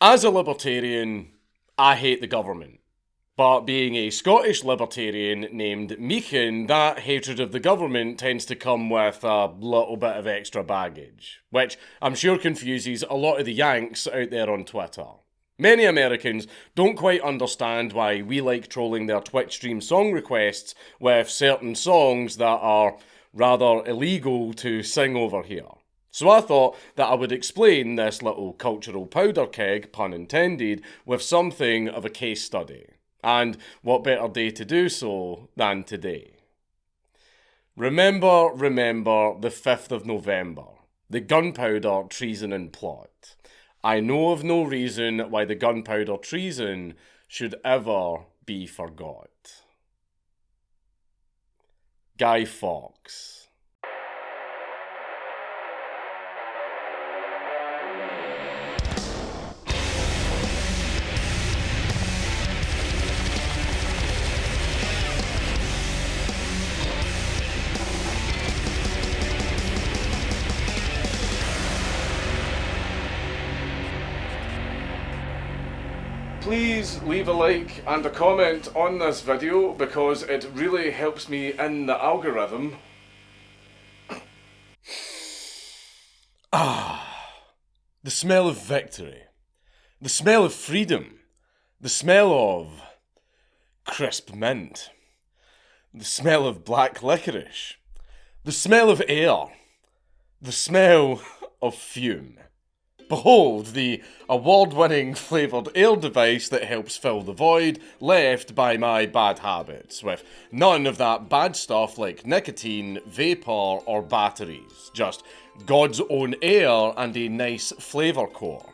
As a libertarian, I hate the government. But being a Scottish libertarian named Meechan, that hatred of the government tends to come with a little bit of extra baggage, which I'm sure confuses a lot of the Yanks out there on Twitter. Many Americans don't quite understand why we like trolling their Twitch stream song requests with certain songs that are rather illegal to sing over here. So I thought that I would explain this little cultural powder keg, pun intended, with something of a case study. And what better day to do so than today? Remember the 5th of November, the gunpowder treason and plot. I know of no reason why the gunpowder treason should ever be forgot. Guy Fawkes. Please leave a like and a comment on this video because it really helps me in the algorithm. The smell of victory. The smell of freedom. The smell of crisp mint. The smell of black licorice. The smell of air. The smell of fume. Behold the award-winning flavoured air device that helps fill the void left by my bad habits, with none of that bad stuff like nicotine, vapour or batteries, just God's own air and a nice flavour core.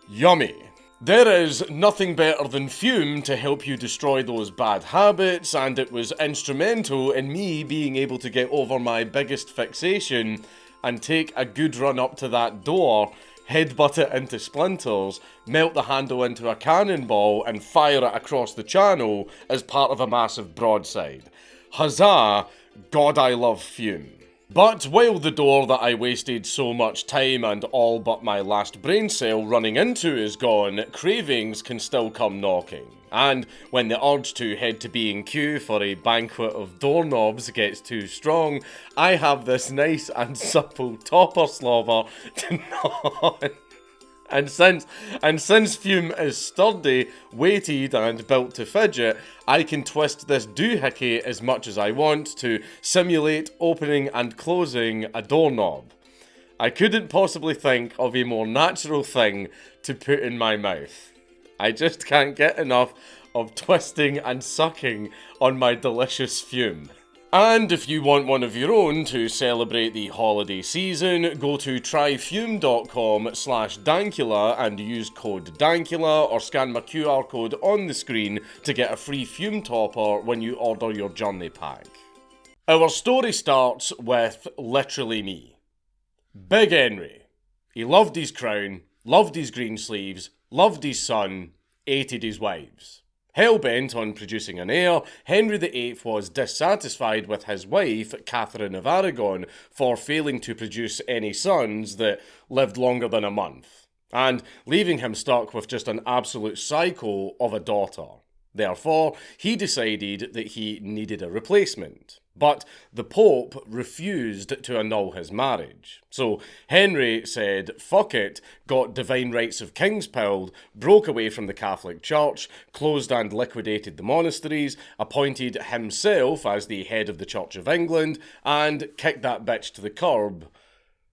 Yummy. There is nothing better than fume to help you destroy those bad habits, and it was instrumental in me being able to get over my biggest fixation and take a good run up to that door, headbutt it into splinters, melt the handle into a cannonball and fire it across the channel as part of a massive broadside. Huzzah, God I love fume. But while the door that I wasted so much time and all but my last brain cell running into is gone, cravings can still come knocking. And when the urge to head to B&Q for a banquet of doorknobs gets too strong, I have this nice and supple topper slobber to gnaw on. And since fume is sturdy, weighted and built to fidget, I can twist this doohickey as much as I want to simulate opening and closing a doorknob. I couldn't possibly think of a more natural thing to put in my mouth. I just can't get enough of twisting and sucking on my delicious fume. And if you want one of your own to celebrate the holiday season, go to tryfume.com/Dankula and use code Dankula or scan my QR code on the screen to get a free fume topper when you order your journey pack. Our story starts with literally me. Big Henry. He loved his crown, loved his green sleeves, loved his son, hated his wives. Hell-bent on producing an heir, Henry VIII was dissatisfied with his wife, Catherine of Aragon, for failing to produce any sons that lived longer than a month, and leaving him stuck with just an absolute psycho of a daughter. Therefore, he decided that he needed a replacement. But the Pope refused to annul his marriage. So Henry said, fuck it, got divine rights of kings pilled, broke away from the Catholic Church, closed and liquidated the monasteries, appointed himself as the head of the Church of England, and kicked that bitch to the curb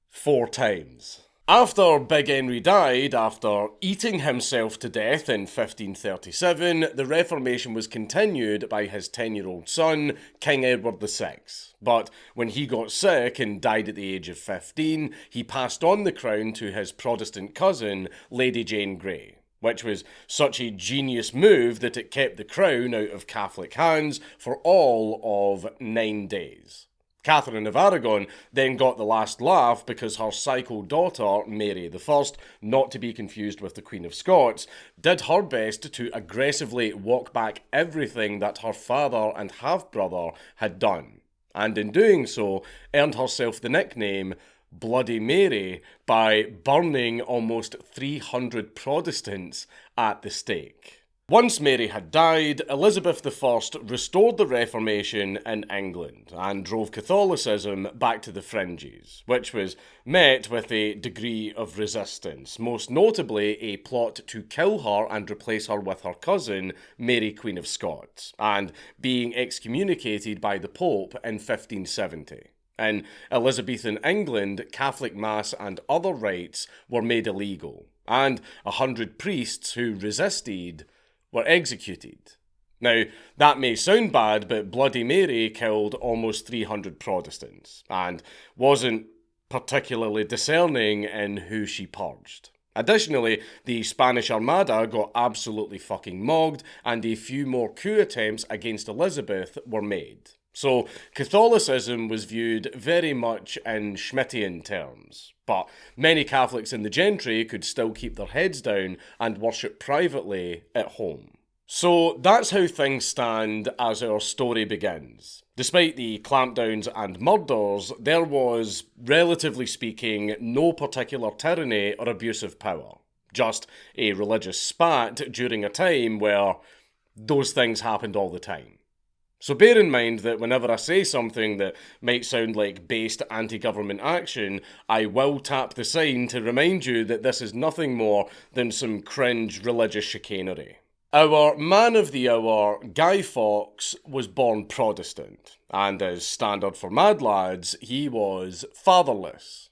4 times. After Big Henry died, after eating himself to death in 1537, the Reformation was continued by his 10-year-old son, King Edward VI. But when he got sick and died at the age of 15, he passed on the crown to his Protestant cousin, Lady Jane Grey, which was such a genius move that it kept the crown out of Catholic hands for all of 9 days. Catherine of Aragon then got the last laugh because her psycho daughter, Mary I, not to be confused with the Queen of Scots, did her best to aggressively walk back everything that her father and half-brother had done, and in doing so, earned herself the nickname Bloody Mary by burning almost 300 Protestants at the stake. Once Mary had died, Elizabeth I restored the Reformation in England and drove Catholicism back to the fringes, which was met with a degree of resistance, most notably a plot to kill her and replace her with her cousin, Mary Queen of Scots, and being excommunicated by the Pope in 1570. In Elizabethan England, Catholic Mass and other rites were made illegal, and 100 priests who resisted were executed. Now, that may sound bad, but Bloody Mary killed almost 300 Protestants, and wasn't particularly discerning in who she purged. Additionally, the Spanish Armada got absolutely fucking mogged, and a few more coup attempts against Elizabeth were made. So, Catholicism was viewed very much in Schmittian terms, but many Catholics in the gentry could still keep their heads down and worship privately at home. So that's how things stand as our story begins. Despite the clampdowns and murders, there was, relatively speaking, no particular tyranny or abuse of power. Just a religious spat during a time where those things happened all the time. So bear in mind that whenever I say something that might sound like based anti-government action, I will tap the sign to remind you that this is nothing more than some cringe religious chicanery. Our man of the hour, Guy Fawkes, was born Protestant, and as standard for mad lads, he was fatherless.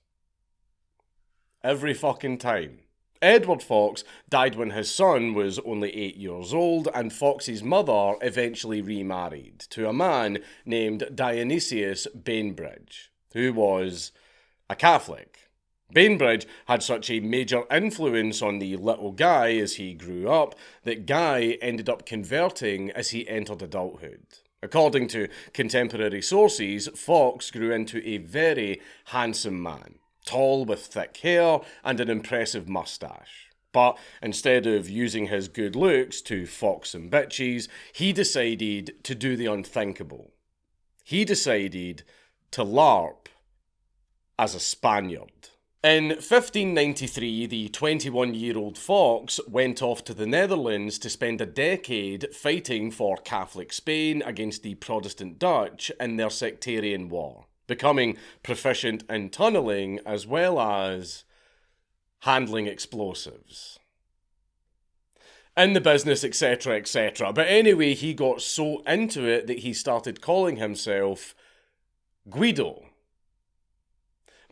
Every fucking time. Edward Fawkes died when his son was only 8 years old, and Fawkes' mother eventually remarried to a man named Dionysius Bainbridge, who was a Catholic. Bainbridge had such a major influence on the little Guy as he grew up that Guy ended up converting as he entered adulthood. According to contemporary sources, Fawkes grew into a very handsome man. Tall with thick hair and an impressive moustache. But instead of using his good looks to fox some bitches, he decided to do the unthinkable. He decided to LARP as a Spaniard. In 1593, the 21-year-old Fawkes went off to the Netherlands to spend a decade fighting for Catholic Spain against the Protestant Dutch in their sectarian war, becoming proficient in tunnelling as well as handling explosives. In the business, etc., etc. But anyway, he got so into it that he started calling himself Guido.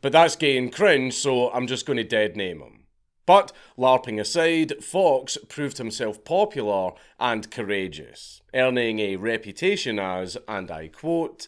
But that's gay and cringe, so I'm just going to dead name him. But, LARPing aside, Fawkes proved himself popular and courageous, earning a reputation as, and I quote,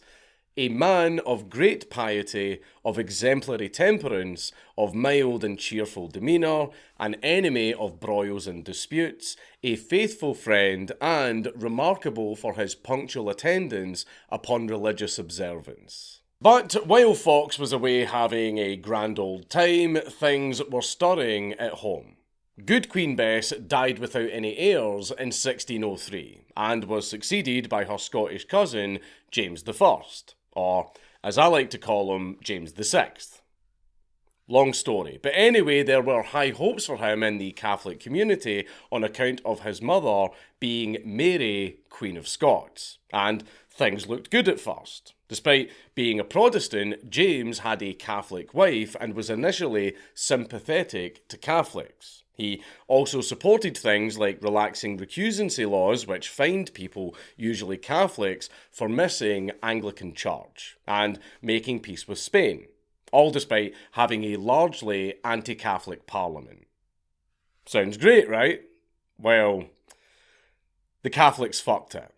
a man of great piety, of exemplary temperance, of mild and cheerful demeanour, an enemy of broils and disputes, a faithful friend, and remarkable for his punctual attendance upon religious observance. But while Fawkes was away having a grand old time, things were stirring at home. Good Queen Bess died without any heirs in 1603, and was succeeded by her Scottish cousin, James I, or, as I like to call him, James VI. Long story. But anyway, there were high hopes for him in the Catholic community on account of his mother being Mary, Queen of Scots, and things looked good at first. Despite being a Protestant, James had a Catholic wife and was initially sympathetic to Catholics. He also supported things like relaxing recusancy laws, which fined people, usually Catholics, for missing Anglican Church, and making peace with Spain, all despite having a largely anti-Catholic parliament. Sounds great, right? Well, the Catholics fucked it.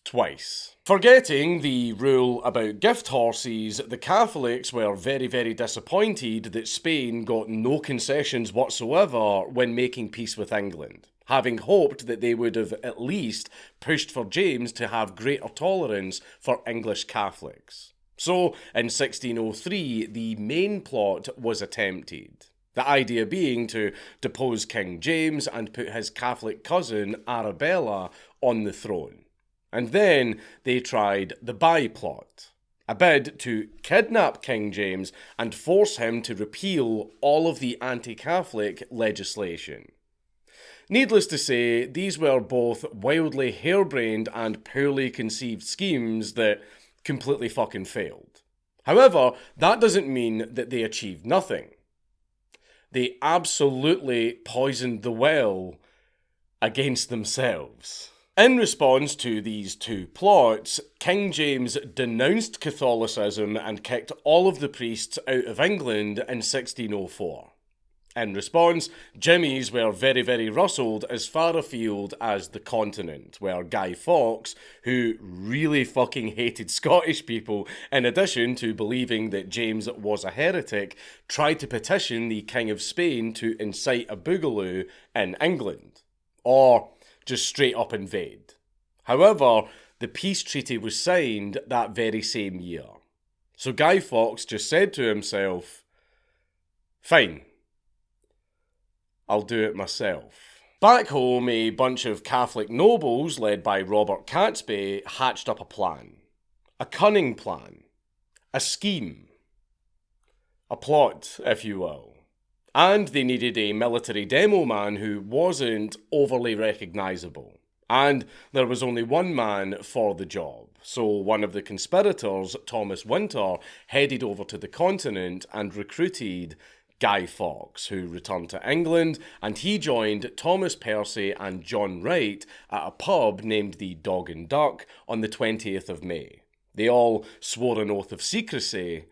Twice. Forgetting the rule about gift horses, the Catholics were very, very disappointed that Spain got no concessions whatsoever when making peace with England, having hoped that they would have at least pushed for James to have greater tolerance for English Catholics. So, in 1603, the main plot was attempted. The idea being to depose King James and put his Catholic cousin, Arabella, on the throne. And then they tried the by-plot. a bid to kidnap King James and force him to repeal all of the anti-Catholic legislation. Needless to say, these were both wildly harebrained and poorly conceived schemes that completely fucking failed. However, that doesn't mean that they achieved nothing. They absolutely poisoned the well against themselves. In response to these two plots, King James denounced Catholicism and kicked all of the priests out of England in 1604. In response, Jimmies were very, very rustled as far afield as the continent, where Guy Fawkes, who really fucking hated Scottish people, in addition to believing that James was a heretic, tried to petition the King of Spain to incite a boogaloo in England. Or just straight up invade. However, the peace treaty was signed that very same year. So Guy Fawkes just said to himself, fine, I'll do it myself. Back home, a bunch of Catholic nobles, led by Robert Catesby, hatched up a plan. A cunning plan. A scheme. A plot, if you will. And they needed a military demo man who wasn't overly recognisable. And there was only one man for the job. So one of the conspirators, Thomas Winter, headed over to the continent and recruited Guy Fawkes, who returned to England, and he joined Thomas Percy and John Wright at a pub named the Dog and Duck on the 20th of May. They all swore an oath of secrecy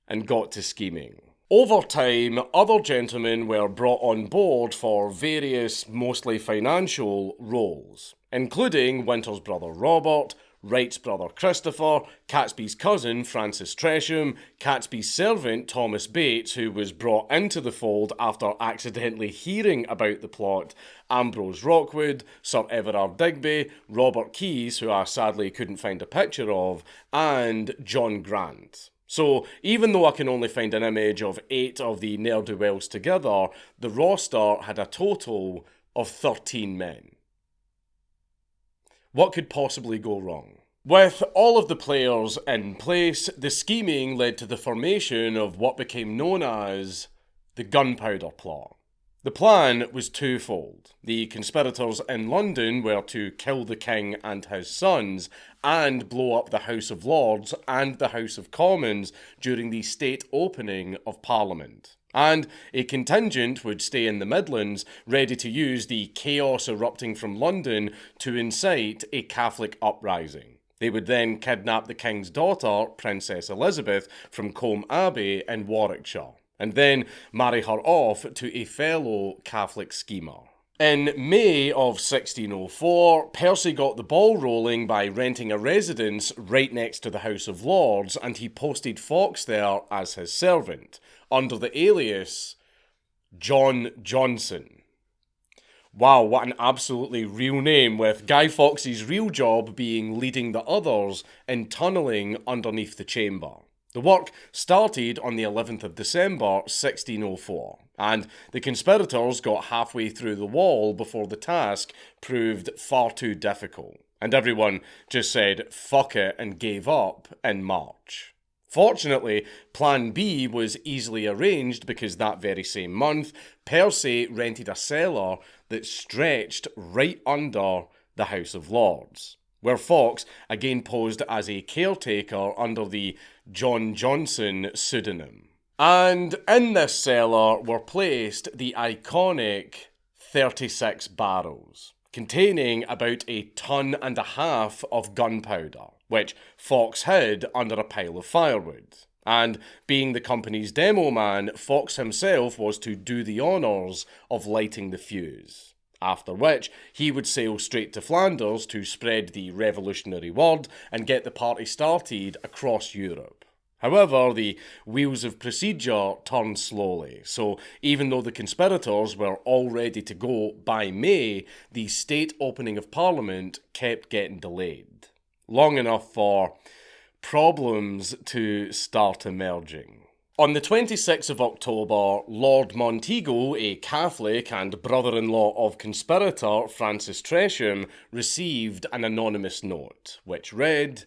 and got to scheming. Over time, other gentlemen were brought on board for various, mostly financial, roles, including Winter's brother Robert, Wright's brother Christopher, Catesby's cousin Francis Tresham, Catesby's servant Thomas Bates, who was brought into the fold after accidentally hearing about the plot, Ambrose Rockwood, Sir Everard Digby, Robert Keyes, who I sadly couldn't find a picture of, and John Grant. So, even though I can only find an image of 8 of the ne'er-do-wells together, the roster had a total of 13 men. What could possibly go wrong? With all of the players in place, the scheming led to the formation of what became known as the Gunpowder Plot. The plan was twofold. The conspirators in London were to kill the king and his sons and blow up the House of Lords and the House of Commons during the state opening of Parliament. And a contingent would stay in the Midlands, ready to use the chaos erupting from London to incite a Catholic uprising. They would then kidnap the king's daughter, Princess Elizabeth, from Combe Abbey in Warwickshire, and then marry her off to a fellow Catholic schemer. In May of 1604, Percy got the ball rolling by renting a residence right next to the House of Lords, and he posted Fawkes there as his servant, under the alias John Johnson. Wow, what an absolutely real name, with Guy Fawkes' real job being leading the others in tunnelling underneath the chamber. The work started on the 11th of December 1604, and the conspirators got halfway through the wall before the task proved far too difficult, and everyone just said fuck it and gave up in March. Fortunately, Plan B was easily arranged because that very same month, Percy rented a cellar that stretched right under the House of Lords, where Fawkes again posed as a caretaker under the John Johnson pseudonym. And in this cellar were placed the iconic 36 barrels, containing about 1.5 tons of gunpowder, which Fawkes hid under a pile of firewood. And being the company's demo man, Fawkes himself was to do the honours of lighting the fuse. After which, he would sail straight to Flanders to spread the revolutionary word and get the party started across Europe. However, the wheels of procedure turned slowly, so even though the conspirators were all ready to go by May, the state opening of Parliament kept getting delayed. Long enough for problems to start emerging. On the 26th of October, Lord Montego, a Catholic and brother-in-law of conspirator Francis Tresham, received an anonymous note, which read,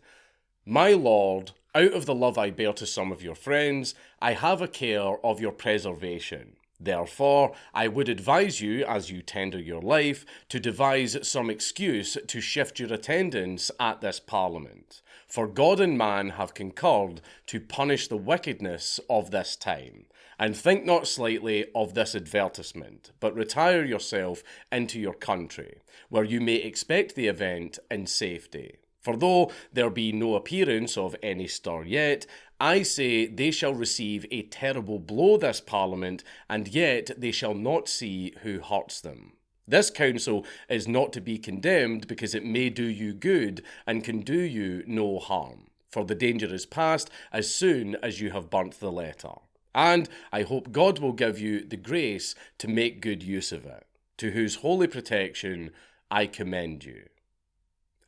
"My lord, Out of the love I bear to some of your friends, I have a care of your preservation. Therefore, I would advise you, as you tender your life, to devise some excuse to shift your attendance at this Parliament. For God and man have concurred to punish the wickedness of this time. And think not slightly of this advertisement, but retire yourself into your country, where you may expect the event in safety. For though there be no appearance of any stir yet, I say they shall receive a terrible blow this Parliament, and yet they shall not see who hurts them. This council is not to be condemned because it may do you good and can do you no harm. For the danger is past as soon as you have burnt the letter. And I hope God will give you the grace to make good use of it, to whose holy protection I commend you.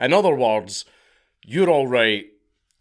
In other words, you're all right,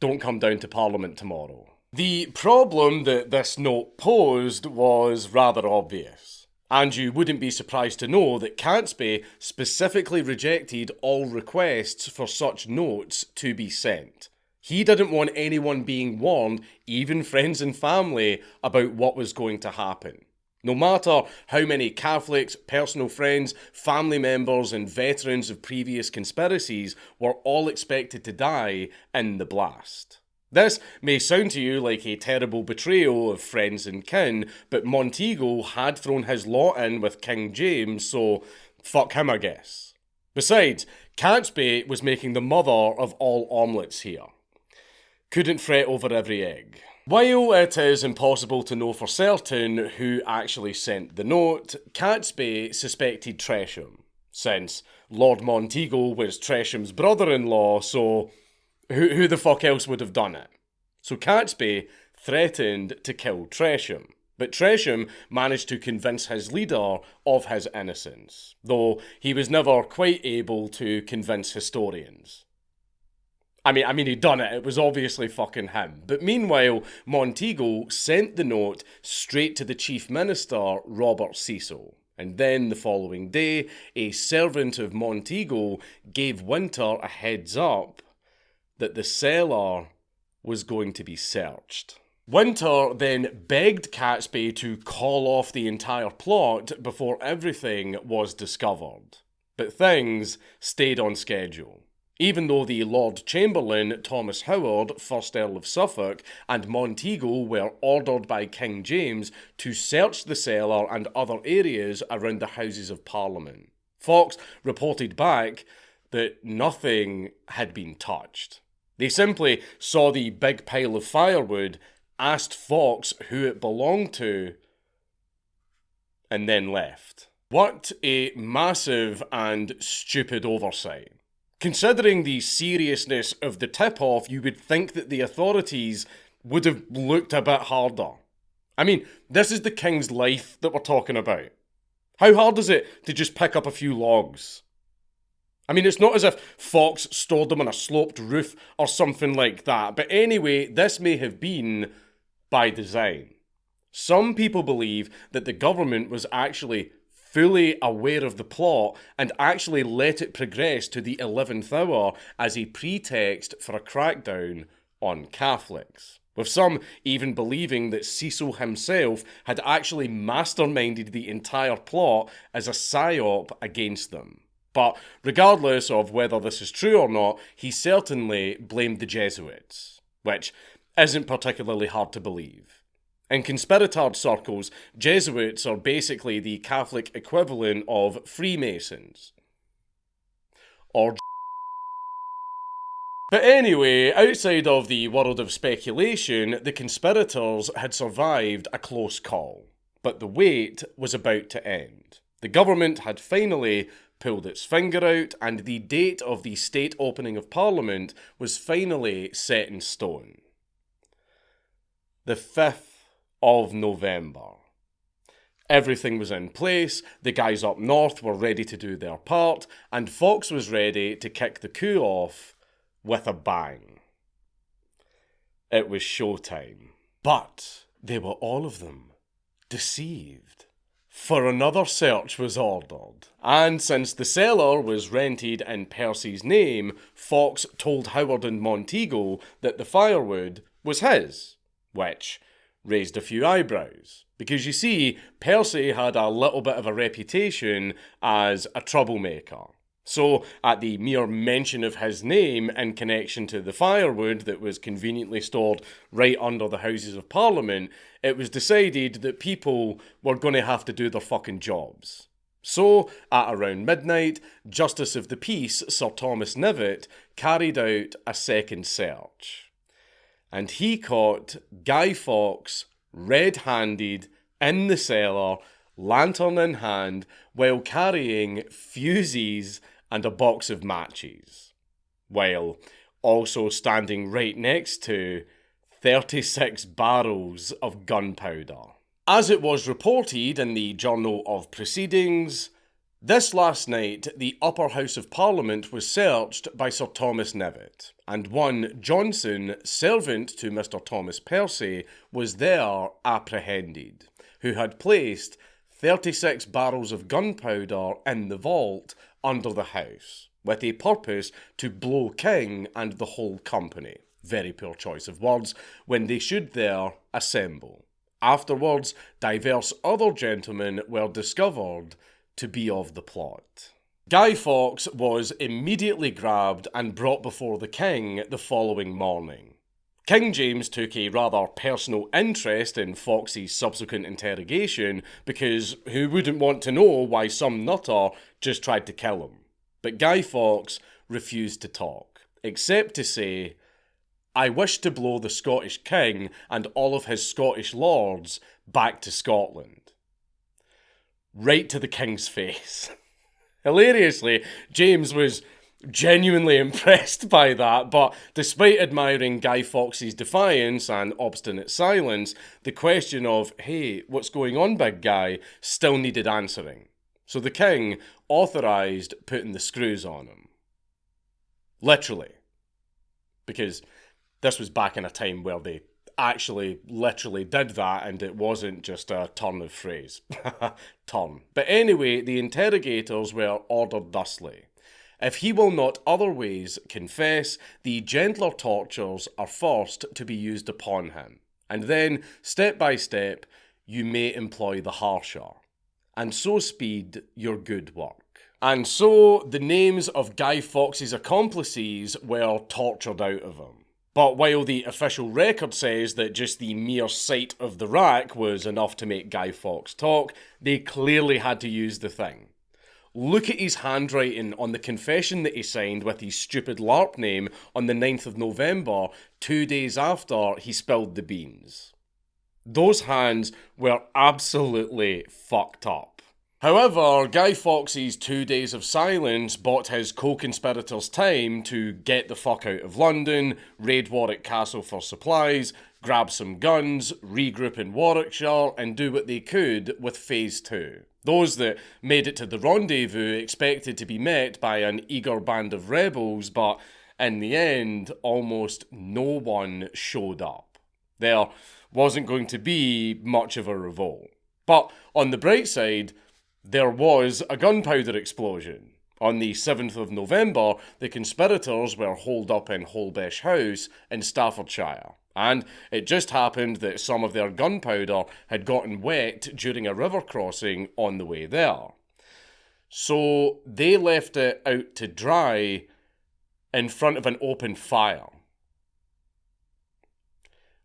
don't come down to Parliament tomorrow. The problem that this note posed was rather obvious, and you wouldn't be surprised to know that Catesby specifically rejected all requests for such notes to be sent. He didn't want anyone being warned, even friends and family, about what was going to happen. No matter how many Catholics, personal friends, family members and veterans of previous conspiracies were all expected to die in the blast. This may sound to you like a terrible betrayal of friends and kin, but Montego had thrown his lot in with King James, so fuck him, I guess. Besides, Catesby was making the mother of all omelettes here. Couldn't fret over every egg. While it is impossible to know for certain who actually sent the note, Catesby suspected Tresham, since Lord Montego was Tresham's brother-in-law, so who the fuck else would have done it? So Catesby threatened to kill Tresham, but Tresham managed to convince his leader of his innocence, though he was never quite able to convince historians. I mean, he'd done it. It was obviously fucking him. But meanwhile, Montego sent the note straight to the Chief Minister, Robert Cecil. And then the following day, a servant of Montego gave Winter a heads up that the cellar was going to be searched. Winter then begged Catesby to call off the entire plot before everything was discovered. But things stayed on schedule. Even though the Lord Chamberlain, Thomas Howard, 1st Earl of Suffolk, and Montego were ordered by King James to search the cellar and other areas around the Houses of Parliament. Fawkes reported back that nothing had been touched. They simply saw the big pile of firewood, asked Fawkes who it belonged to, and then left. What a massive and stupid oversight. Considering the seriousness of the tip-off, you would think that the authorities would have looked a bit harder. I mean, this is the king's life that we're talking about. How hard is it to just pick up a few logs? I mean, it's not as if Fawkes stored them on a sloped roof or something like that, but anyway, this may have been by design. Some people believe that the government was actually fully aware of the plot and actually let it progress to the 11th hour as a pretext for a crackdown on Catholics, with some even believing that Cecil himself had actually masterminded the entire plot as a psyop against them. But regardless of whether this is true or not, he certainly blamed the Jesuits, which isn't particularly hard to believe. In conspiratard circles, Jesuits are basically the Catholic equivalent of Freemasons. But anyway, outside of the world of speculation, the conspirators had survived a close call. But the wait was about to end. The government had finally pulled its finger out, and the date of the state opening of Parliament was finally set in stone. The 5th of November. Everything was in place, the guys up north were ready to do their part, and Fawkes was ready to kick the coup off with a bang. It was showtime. But they were all of them deceived. For another search was ordered, and since the cellar was rented in Percy's name, Fawkes told Howard and Montego that the firewood was his, which raised a few eyebrows. Because you see, Percy had a little bit of a reputation as a troublemaker. So, at the mere mention of his name in connection to the firewood that was conveniently stored right under the Houses of Parliament, it was decided that people were going to have to do their fucking jobs. So, at around midnight, Justice of the Peace Sir Thomas Knivet carried out a second search. And he caught Guy Fawkes red-handed in the cellar, lantern in hand, while carrying fusees and a box of matches, while also standing right next to 36 barrels of gunpowder. As it was reported in the Journal of Proceedings, this last night the Upper House of Parliament was searched by Sir Thomas Knivet, and one Johnson, servant to Mr. Thomas Percy, was there apprehended, who had placed 36 barrels of gunpowder in the vault under the house, with a purpose to blow King and the whole company, very poor choice of words, when they should there assemble. Afterwards, diverse other gentlemen were discovered to be of the plot. Guy Fawkes was immediately grabbed and brought before the King the following morning. King James took a rather personal interest in Fawkes' subsequent interrogation because who wouldn't want to know why some nutter just tried to kill him? But Guy Fawkes refused to talk, except to say, "I wish to blow the Scottish King and all of his Scottish lords back to Scotland." Right to the King's face. Hilariously, James was genuinely impressed by that, but despite admiring Guy Fawkes' defiance and obstinate silence, the question of, "Hey, what's going on, big guy?" still needed answering. So the King authorised putting the screws on him. Literally. Because this was back in a time where they actually literally did that and it wasn't just a turn of phrase. Turn. But anyway, the interrogators were ordered thusly. If he will not otherwise confess, the gentler tortures are first to be used upon him, and then, step by step, you may employ the harsher, and so speed your good work. And so the names of Guy Fawkes' accomplices were tortured out of him. But while the official record says that just the mere sight of the rack was enough to make Guy Fawkes talk, they clearly had to use the thing. Look at his handwriting on the confession that he signed with his stupid LARP name on the 9th of November, 2 days after he spilled the beans. Those hands were absolutely fucked up. However, Guy Fawkes' 2 days of silence bought his co-conspirators time to get the fuck out of London, raid Warwick Castle for supplies, grab some guns, regroup in Warwickshire, and do what they could with Phase 2. Those that made it to the rendezvous expected to be met by an eager band of rebels, but in the end, almost no one showed up. There wasn't going to be much of a revolt. But on the bright side, there was a gunpowder explosion. On the 7th of November, the conspirators were holed up in Holbesh House in Staffordshire. And it just happened that some of their gunpowder had gotten wet during a river crossing on the way there. So they left it out to dry in front of an open fire.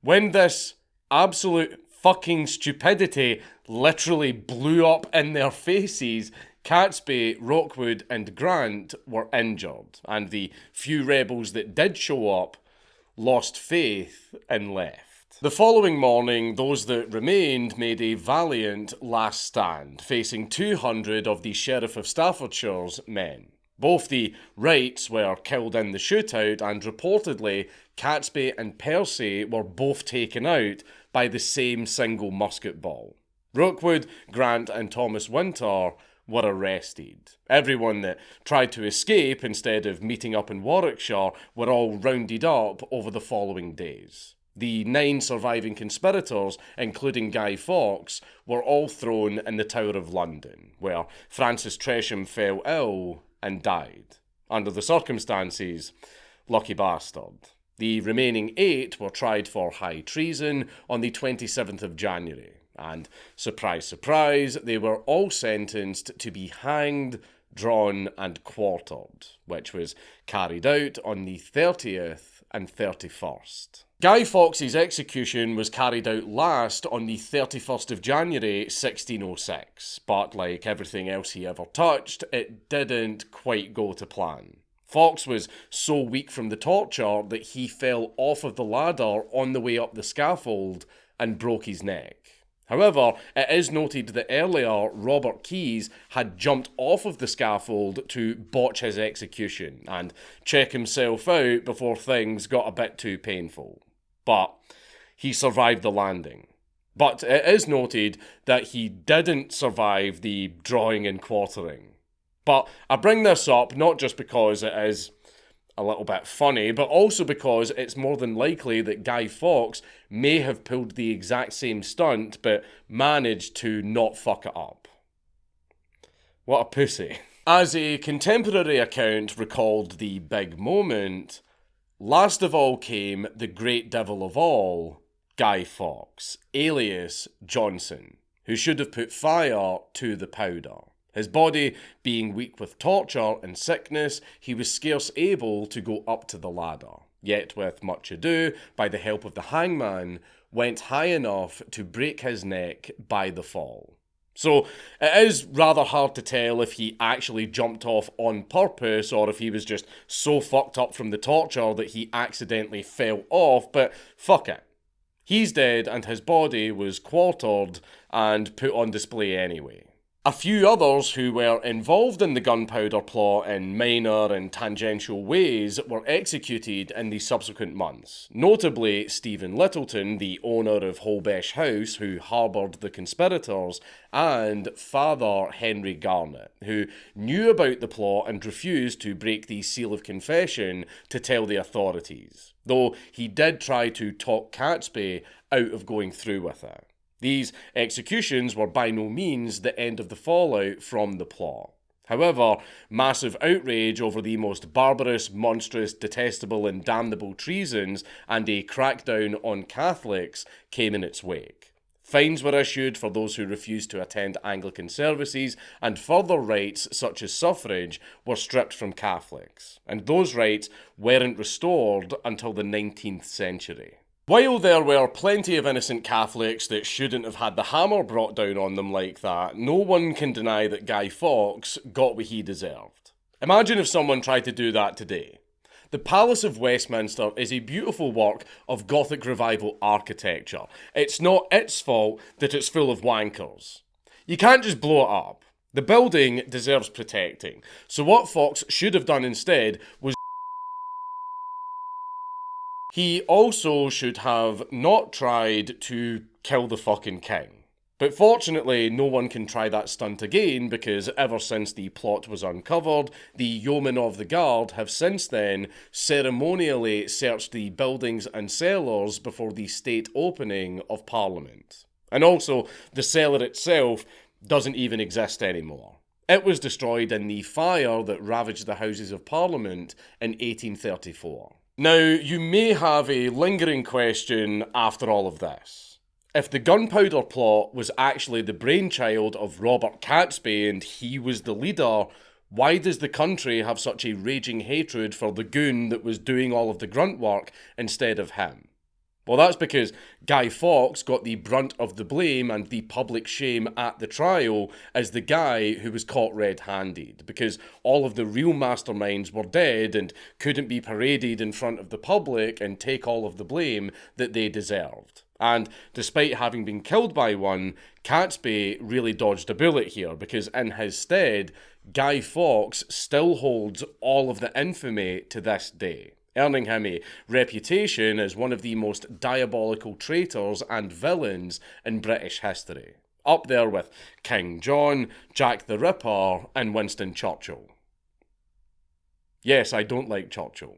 When this absolute fucking stupidity literally blew up in their faces, Catesby, Rookwood and Grant were injured, and the few rebels that did show up lost faith and left. The following morning, those that remained made a valiant last stand, facing 200 of the Sheriff of Staffordshire's men. Both the Wrights were killed in the shootout, and reportedly Catesby and Percy were both taken out by the same single musket ball. Rookwood, Grant and Thomas Winter were arrested. Everyone that tried to escape instead of meeting up in Warwickshire were all rounded up over the following days. The 9 surviving conspirators, including Guy Fawkes, were all thrown in the Tower of London, where Francis Tresham fell ill and died. Under the circumstances, lucky bastard. The remaining 8 were tried for high treason on the 27th of January, and surprise, surprise, they were all sentenced to be hanged, drawn and quartered, which was carried out on the 30th and 31st. Guy Fawkes' execution was carried out last on the 31st of January 1606, but like everything else he ever touched, it didn't quite go to plan. Fawkes was so weak from the torture that he fell off of the ladder on the way up the scaffold and broke his neck. However, it is noted that earlier Robert Keyes had jumped off of the scaffold to botch his execution and check himself out before things got a bit too painful. But he survived the landing. But it is noted that he didn't survive the drawing and quartering. But I bring this up not just because it is a little bit funny, but also because it's more than likely that Guy Fawkes may have pulled the exact same stunt but managed to not fuck it up. What a pussy. As a contemporary account recalled the big moment, last of all came the great devil of all, Guy Fawkes, alias Johnson, who should have put fire to the powder. His body being weak with torture and sickness, he was scarce able to go up to the ladder. Yet with much ado, by the help of the hangman, went high enough to break his neck by the fall. So it is rather hard to tell if he actually jumped off on purpose or if he was just so fucked up from the torture that he accidentally fell off, but fuck it. He's dead and his body was quartered and put on display anyway. A few others who were involved in the gunpowder plot in minor and tangential ways were executed in the subsequent months. Notably, Stephen Littleton, the owner of Holbesh House, who harboured the conspirators, and Father Henry Garnet, who knew about the plot and refused to break the seal of confession to tell the authorities, though he did try to talk Catesby out of going through with it. These executions were by no means the end of the fallout from the plot. However, massive outrage over the most barbarous, monstrous, detestable and damnable treasons and a crackdown on Catholics came in its wake. Fines were issued for those who refused to attend Anglican services, and further rights such as suffrage were stripped from Catholics, and those rights weren't restored until the 19th century. While there were plenty of innocent Catholics that shouldn't have had the hammer brought down on them like that, no one can deny that Guy Fawkes got what he deserved. Imagine if someone tried to do that today. The Palace of Westminster is a beautiful work of Gothic Revival architecture. It's not its fault that it's full of wankers. You can't just blow it up. The building deserves protecting. So what Fawkes should have done instead was he also should have not tried to kill the fucking king. But fortunately, no one can try that stunt again because ever since the plot was uncovered, the yeomen of the guard have since then ceremonially searched the buildings and cellars before the state opening of Parliament. And also, the cellar itself doesn't even exist anymore. It was destroyed in the fire that ravaged the Houses of Parliament in 1834. Now, you may have a lingering question after all of this. If the gunpowder plot was actually the brainchild of Robert Catesby and he was the leader, why does the country have such a raging hatred for the goon that was doing all of the grunt work instead of him? Well, that's because Guy Fawkes got the brunt of the blame and the public shame at the trial as the guy who was caught red-handed, because all of the real masterminds were dead and couldn't be paraded in front of the public and take all of the blame that they deserved. And despite having been killed by one, Catesby really dodged a bullet here, because in his stead, Guy Fawkes still holds all of the infamy to this day, earning him a reputation as one of the most diabolical traitors and villains in British history, up there with King John, Jack the Ripper, and Winston Churchill. Yes, I don't like Churchill,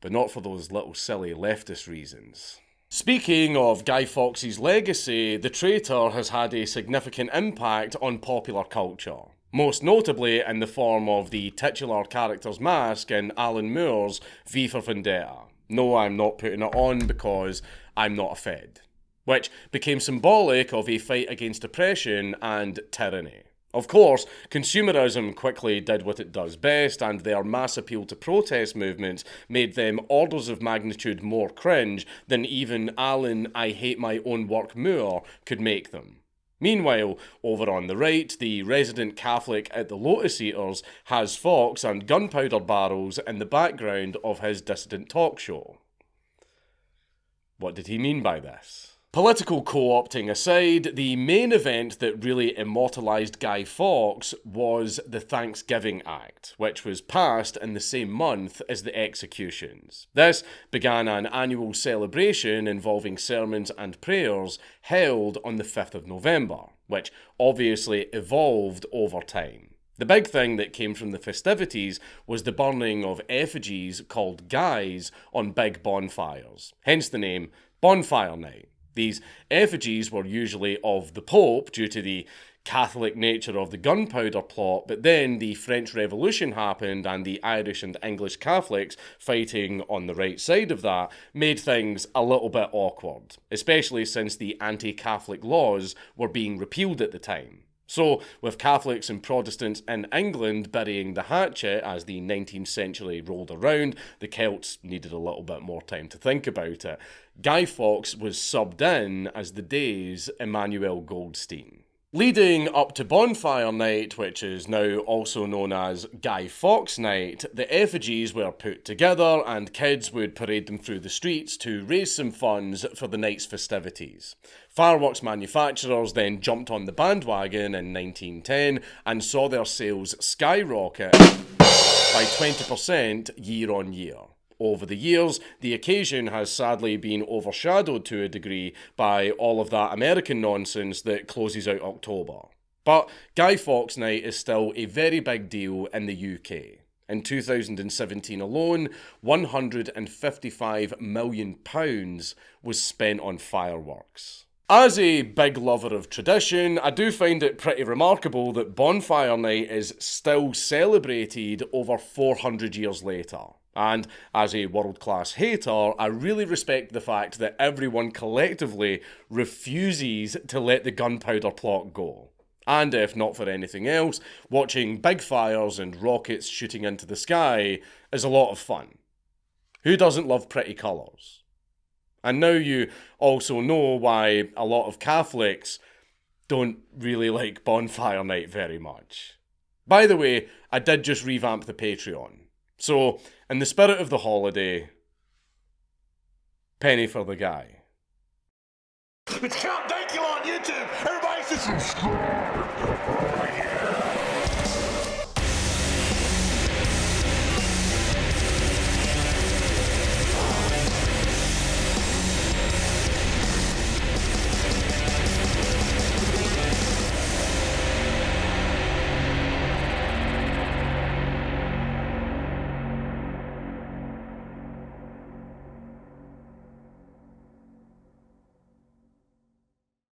but not for those little silly leftist reasons. Speaking of Guy Fawkes' legacy, the traitor has had a significant impact on popular culture. most notably in the form of the titular character's mask in Alan Moore's V for Vendetta. No, I'm not putting it on because I'm not a Fed. Which became symbolic of a fight against oppression and tyranny. Of course, consumerism quickly did what it does best, and their mass appeal to protest movements made them orders of magnitude more cringe than even Alan I Hate My Own Work Moore could make them. Meanwhile, over on the right, the resident Catholic at the Lotus Eaters has Fawkes and gunpowder barrels in the background of his dissident talk show. What did he mean by this? Political co-opting aside, the main event that really immortalised Guy Fawkes was the Thanksgiving Act, which was passed in the same month as the executions. This began an annual celebration involving sermons and prayers held on the 5th of November, which obviously evolved over time. The big thing that came from the festivities was the burning of effigies called guys on big bonfires, hence the name Bonfire Night. These effigies were usually of the Pope due to the Catholic nature of the gunpowder plot, but then the French Revolution happened and the Irish and English Catholics fighting on the right side of that made things a little bit awkward, especially since the anti-Catholic laws were being repealed at the time. So, with Catholics and Protestants in England burying the hatchet as the 19th century rolled around, the Celts needed a little bit more time to think about it. Guy Fawkes was subbed in as the day's Emmanuel Goldstein. Leading up to Bonfire Night, which is now also known as Guy Fawkes Night, the effigies were put together and kids would parade them through the streets to raise some funds for the night's festivities. Fireworks manufacturers then jumped on the bandwagon in 1910 and saw their sales skyrocket by 20% year on year. Over the years, the occasion has sadly been overshadowed to a degree by all of that American nonsense that closes out October. But Guy Fawkes Night is still a very big deal in the UK. In 2017 alone, £155 million was spent on fireworks. As a big lover of tradition, I do find it pretty remarkable that Bonfire Night is still celebrated over 400 years later. And as a world-class hater, I really respect the fact that everyone collectively refuses to let the gunpowder plot go. And if not for anything else, watching big fires and rockets shooting into the sky is a lot of fun. Who doesn't love pretty colours? And now you also know why a lot of Catholics don't really like Bonfire Night very much. By the way, I did just revamp the Patreon. So, in the spirit of the holiday, penny for the guy. It's Count Dankula on YouTube. Everybody just subscribe.